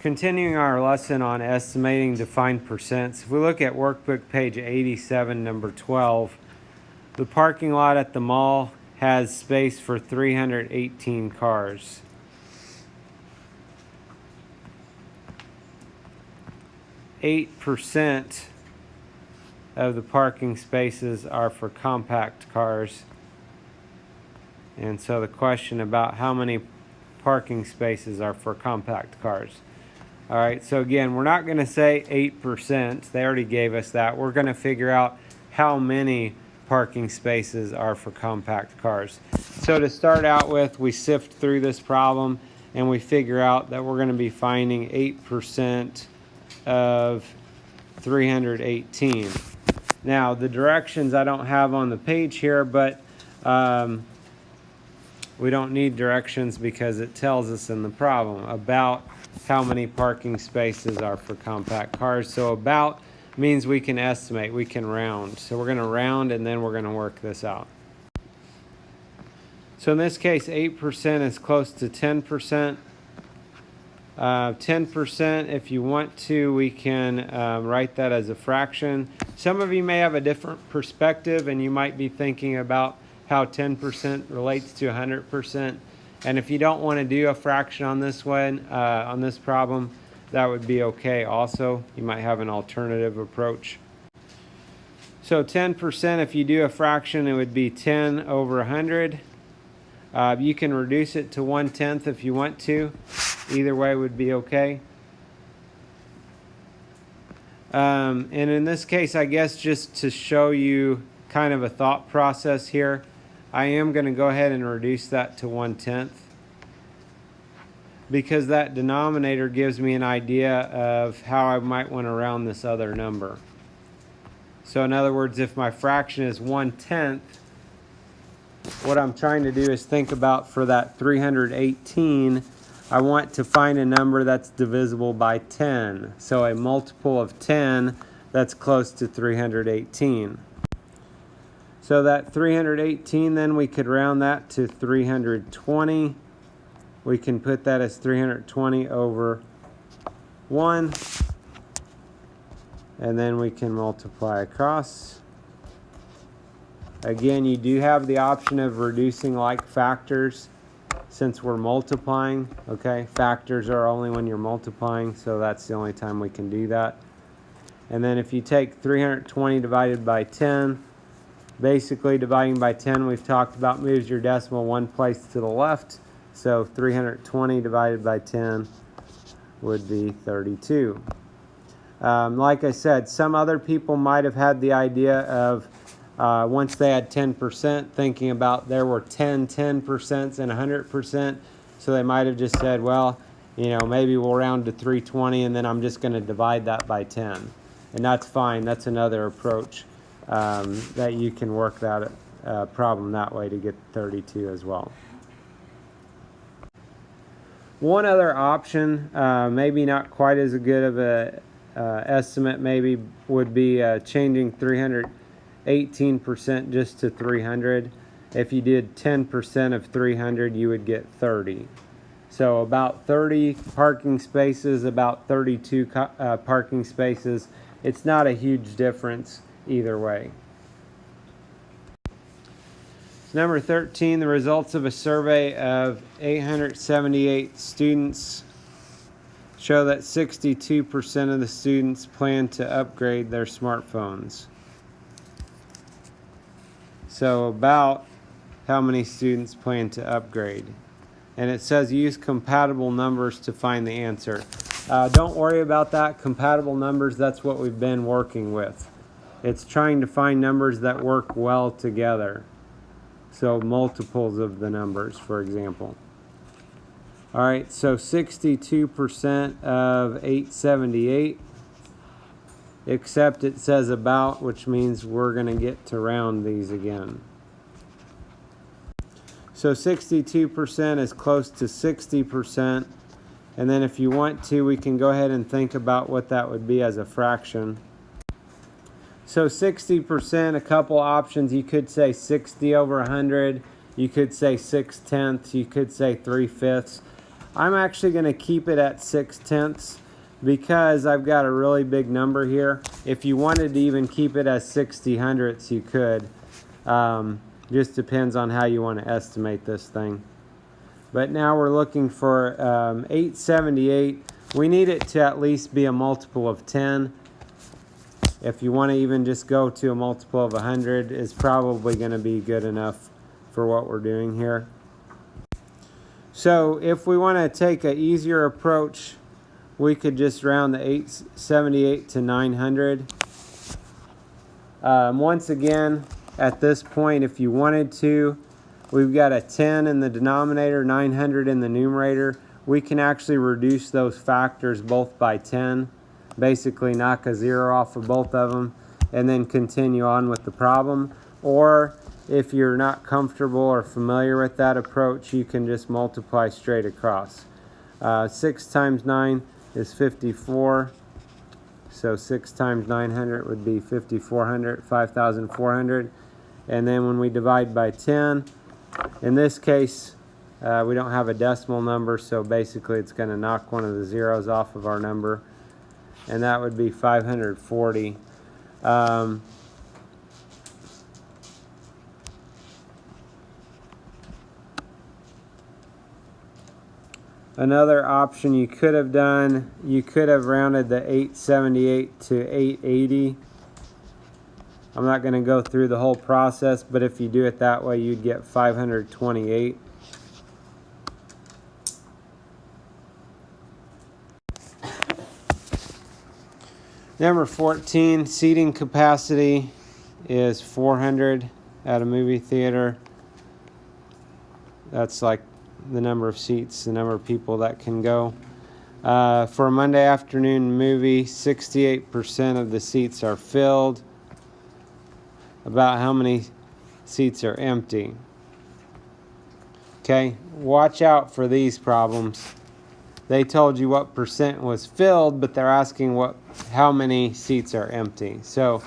Continuing our lesson on estimating defined percents, if we look at workbook page 87, number 12, the parking lot at the mall has space for 318 cars. %8 of the parking spaces are for compact cars. And so the question about how many parking spaces are for compact cars. All right, so again, we're not going to say 8%. They already gave us that. We're going to figure out how many parking spaces are for compact cars. So to start out with, we sift through this problem and we figure out that we're going to be finding 8% of 318. Now, the directions I don't have on the page here, but we don't need directions because it tells us in the problem about how many parking spaces are for compact cars. So about means we can estimate, we can round. So we're going to round and then we're going to work this out. So in this case, 8% is close to 10%. 10%, if you want to, we can write that as a fraction. Some of you may have a different perspective and you might be thinking about how 10% relates to 100%. And if you don't want to do a fraction on this one, on this problem, that would be okay also. You might have an alternative approach. So 10%, if you do a fraction, it would be 10 over 100. You can reduce it to 1/10 if you want to. Either way would be okay. And in this case, I guess just to show you kind of a thought process here, I am going to go ahead and reduce that to 1/10 because that denominator gives me an idea of how I might want to round this other number. So in other words, if my fraction is 1/10, what I'm trying to do is think about for that 318, I want to find a number that's divisible by 10. So a multiple of 10 that's close to 318. So that 318, then we could round that to 320. We can put that as 320 over 1. And then we can multiply across. Again, you do have the option of reducing like factors since we're multiplying. Okay, factors are only when you're multiplying, so that's the only time we can do that. And then if you take 320 divided by 10, basically dividing by 10, we've talked about, moves your decimal one place to the left. So 320 divided by 10 would be 32. Like I said, some other people might have had the idea of once they had 10%, thinking about there were 10% and 100%. So they might have just said, well, you know, maybe we'll round to 320 and then I'm just going to divide that by 10. And that's fine. That's another approach that you can work that problem that way to get 32 as well. One other option, maybe not quite as good of a estimate, maybe would be changing 318% just to 300. If you did 10% of 300, you would get 30. So about 30 parking spaces, about 32 parking spaces. It's not a huge difference either way. Number 13, the results of a survey of 878 students show that 62% of the students plan to upgrade their smartphones. So about how many students plan to upgrade? And it says use compatible numbers to find the answer. Don't worry about that. Compatible numbers, that's what we've been working with. It's trying to find numbers that work well together. So multiples of the numbers, for example. All right, so 62% of 878, except it says about, which means we're going to get to round these again. So 62% is close to 60%. And then if you want to, we can go ahead and think about what that would be as a fraction. So 60%, a couple options. You could say 60 over 100. You could say 6/10. You could say 3/5. I'm actually going to keep it at 6/10 because I've got a really big number here. If you wanted to even keep it as 60/100ths, you could. Just depends on how you want to estimate this thing. But now we're looking for 878. We need it to at least be a multiple of 10. If you want to even just go to a multiple of 100, it's probably going to be good enough for what we're doing here. So if we want to take an easier approach, we could just round the 878 to 900. Once again, at this point, if you wanted to, we've got a 10 in the denominator, 900 in the numerator. We can actually reduce those factors both by 10. Basically knock a 0 off of both of them and then continue on with the problem. Or if you're not comfortable or familiar with that approach, you can just multiply straight across. 6 times 9 is 54. So 6 times 900 would be 5,400, 5,400. And then when we divide by 10, in this case, we don't have a decimal number, so basically it's going to knock one of the zeros off of our number. And that would be 540. Another option you could have done, you could have rounded the 878 to 880. I'm not going to go through the whole process, but if you do it that way, you'd get 528. Number 14, seating capacity is 400 at a movie theater. That's like the number of seats, the number of people that can go. For a Monday afternoon movie, 68% of the seats are filled. About how many seats are empty? Okay, watch out for these problems. They told you what percent was filled, but they're asking how many seats are empty. So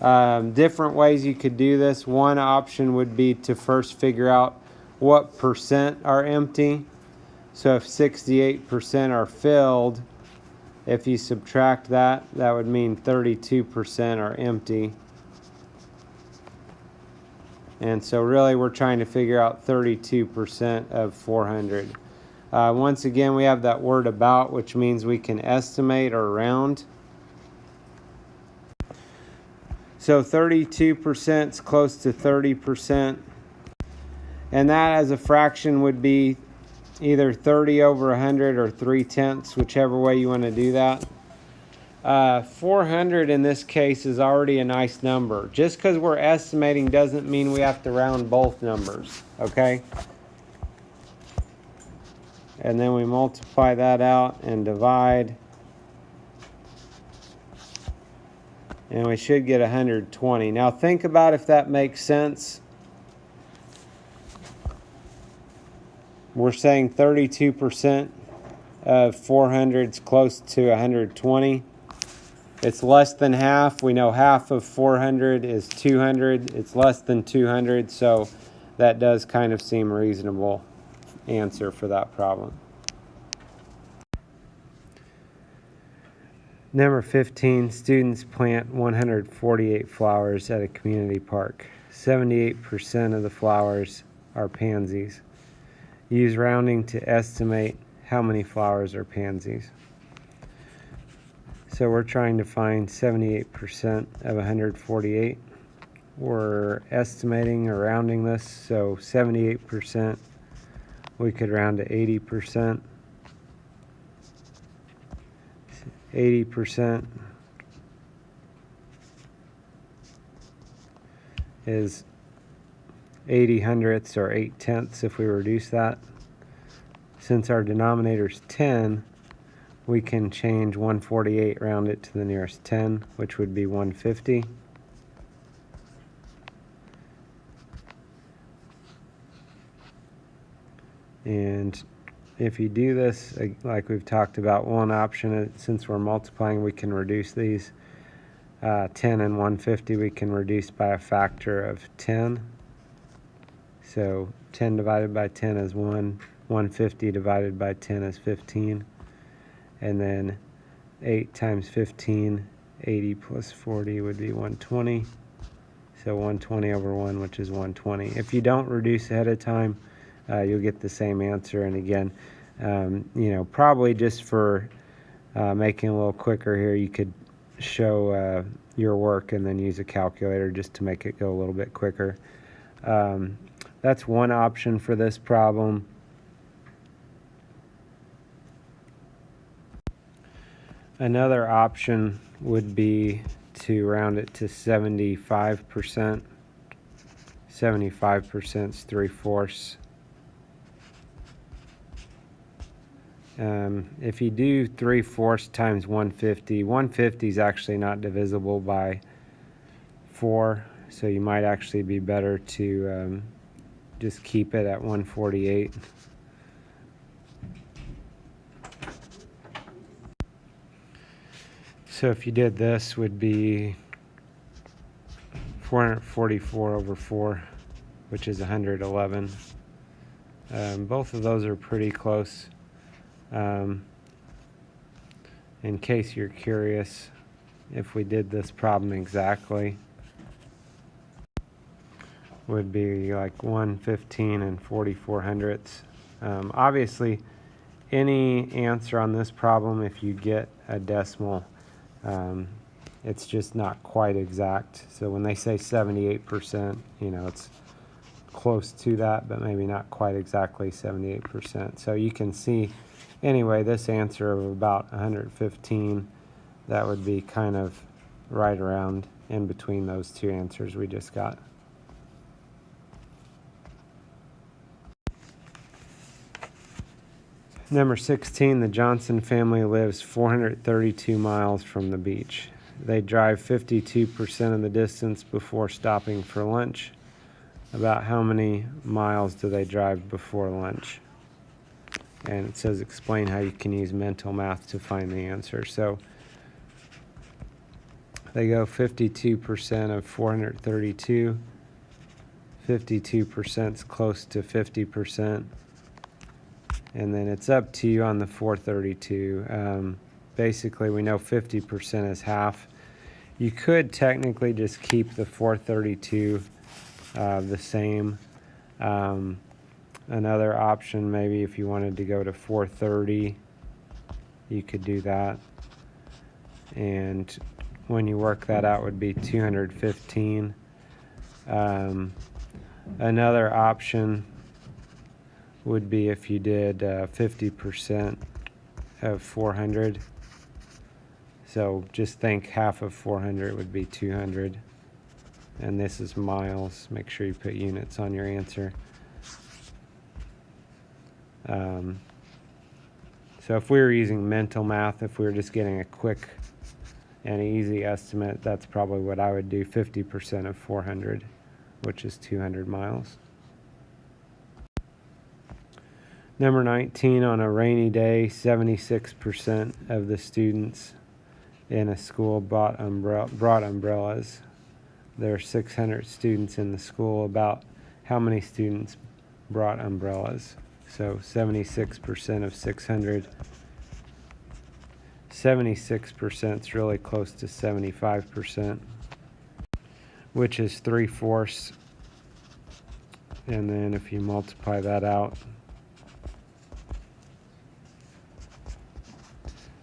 different ways you could do this. One option would be to first figure out what percent are empty. So if 68% are filled, if you subtract that, that would mean 32% are empty. And so really we're trying to figure out 32% of 400. Once again, we have that word about, which means we can estimate or round. So 32% is close to 30%. And that as a fraction would be either 30 over 100 or 3/10, whichever way you want to do that. 400 in this case is already a nice number. Just because we're estimating doesn't mean we have to round both numbers, okay? And then we multiply that out and divide. And we should get 120. Now think about if that makes sense. We're saying 32% of 400 is close to 120. It's less than half. We know half of 400 is 200. It's less than 200, so that does kind of seem a reasonable answer for that problem. Number 15, students plant 148 flowers at a community park. 78% of the flowers are pansies. Use rounding to estimate how many flowers are pansies. So we're trying to find 78% of 148. We're estimating or rounding this, so 78%, we could round to 80%. 80% is 80 hundredths or 8/10 if we reduce that. Since our denominator is 10, we can change 148, round it to the nearest 10, which would be 150. And if you do this, like we've talked about, one option, since we're multiplying, we can reduce these. 10 and 150 we can reduce by a factor of 10. So 10 divided by 10 is 1. 150 divided by 10 is 15. And then 8 times 15, 80 plus 40 would be 120. So 120 over 1, which is 120. If you don't reduce ahead of time, you'll get the same answer. And again, probably just for making it a little quicker here, you could show your work and then use a calculator just to make it go a little bit quicker. That's one option for this problem. Another option would be to round it to 75%. 75% is 3/4. If you do 3/4 times 150, 150 is actually not divisible by 4, so you might actually be better to just keep it at 148. So if you did this, would be 444 over 4, which is 111. Both of those are pretty close. In case you're curious, if we did this problem exactly, would be like 115 and 44 hundredths. Obviously, any answer on this problem, if you get a decimal, it's just not quite exact. So when they say 78%, it's close to that, but maybe not quite exactly 78%. So you can see, anyway, this answer of about 115, that would be kind of right around in between those two answers we just got. Number 16, the Johnson family lives 432 miles from the beach. They drive 52% of the distance before stopping for lunch. About how many miles do they drive before lunch? And it says explain how you can use mental math to find the answer. So they go 52% of 432. 52% is close to 50%. And then it's up to you on the 432. Basically, we know 50% is half. You could technically just keep the 432 the same. Another option, maybe if you wanted to go to 430, you could do that. And when you work that out, would be 215. Another option would be if you did 50% of 400. So just think half of 400 would be 200. And this is miles. Make sure you put units on your answer. So if we were using mental math, if we were just getting a quick and easy estimate, that's probably what I would do, 50% of 400, which is 200 miles. Number 19, on a rainy day, 76% of the students in a school brought umbrellas. There are 600 students in the school. About how many students brought umbrellas? So 76% of 600. 76% is really close to 75%, which is 3/4. And then if you multiply that out,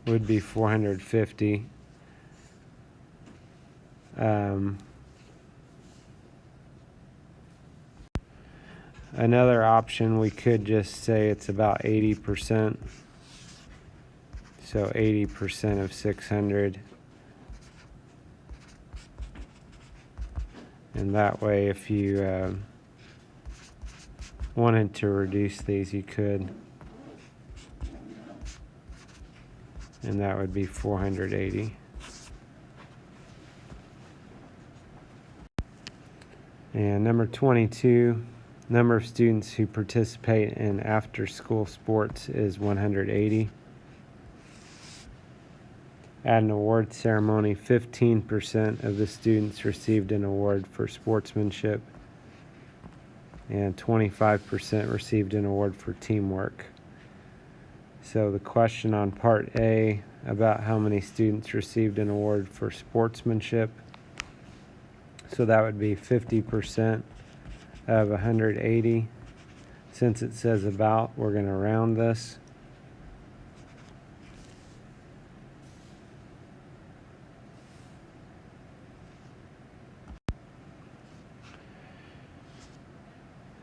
would be 450. Another option, we could just say it's about 80%. So 80% of 600. And that way, if you wanted to reduce these, you could. And that would be 480. And number 22, number of students who participate in after-school sports is 180. At an award ceremony, 15% of the students received an award for sportsmanship. and 25% received an award for teamwork. So the question on part A about how many students received an award for sportsmanship, so that would be 50% of 180. Since it says about, we're going to round this.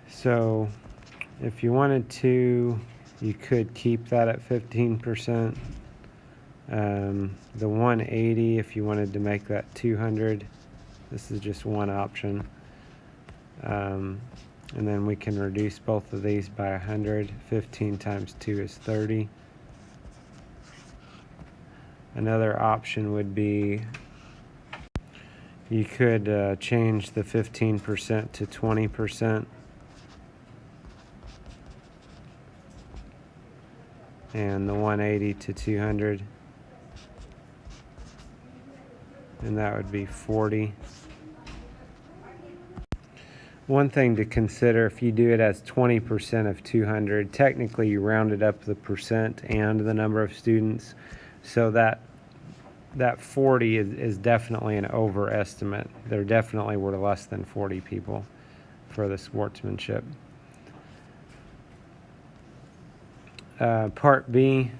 So if you wanted to, you could keep that at 15%. The 180, if you wanted to make that 200, this is just one option. And then we can reduce both of these by 100. 15 times 2 is 30. Another option would be you could change the 15% to 20%. And the 180 to 200, and that would be 40. One thing to consider, if you do it as 20% of 200, technically you rounded up the percent and the number of students, so that 40 is definitely an overestimate. There definitely were less than 40 people for the sportsmanship. Part B,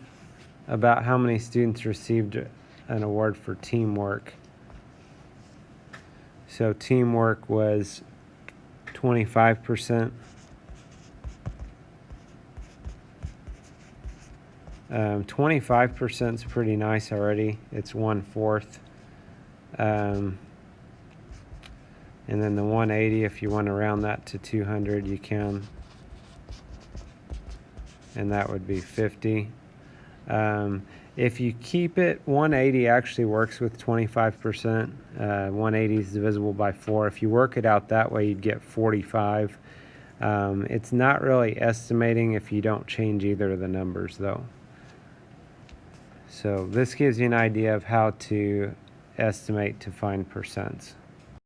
about how many students received an award for teamwork. So teamwork was 25%. 25% is pretty nice already. It's 1/4. And then the 180, if you want to round that to 200, you can. And that would be 50. If you keep it, 180 actually works with 25%. 180 is divisible by 4. If you work it out that way, you'd get 45. It's not really estimating if you don't change either of the numbers, though. So this gives you an idea of how to estimate to find percents.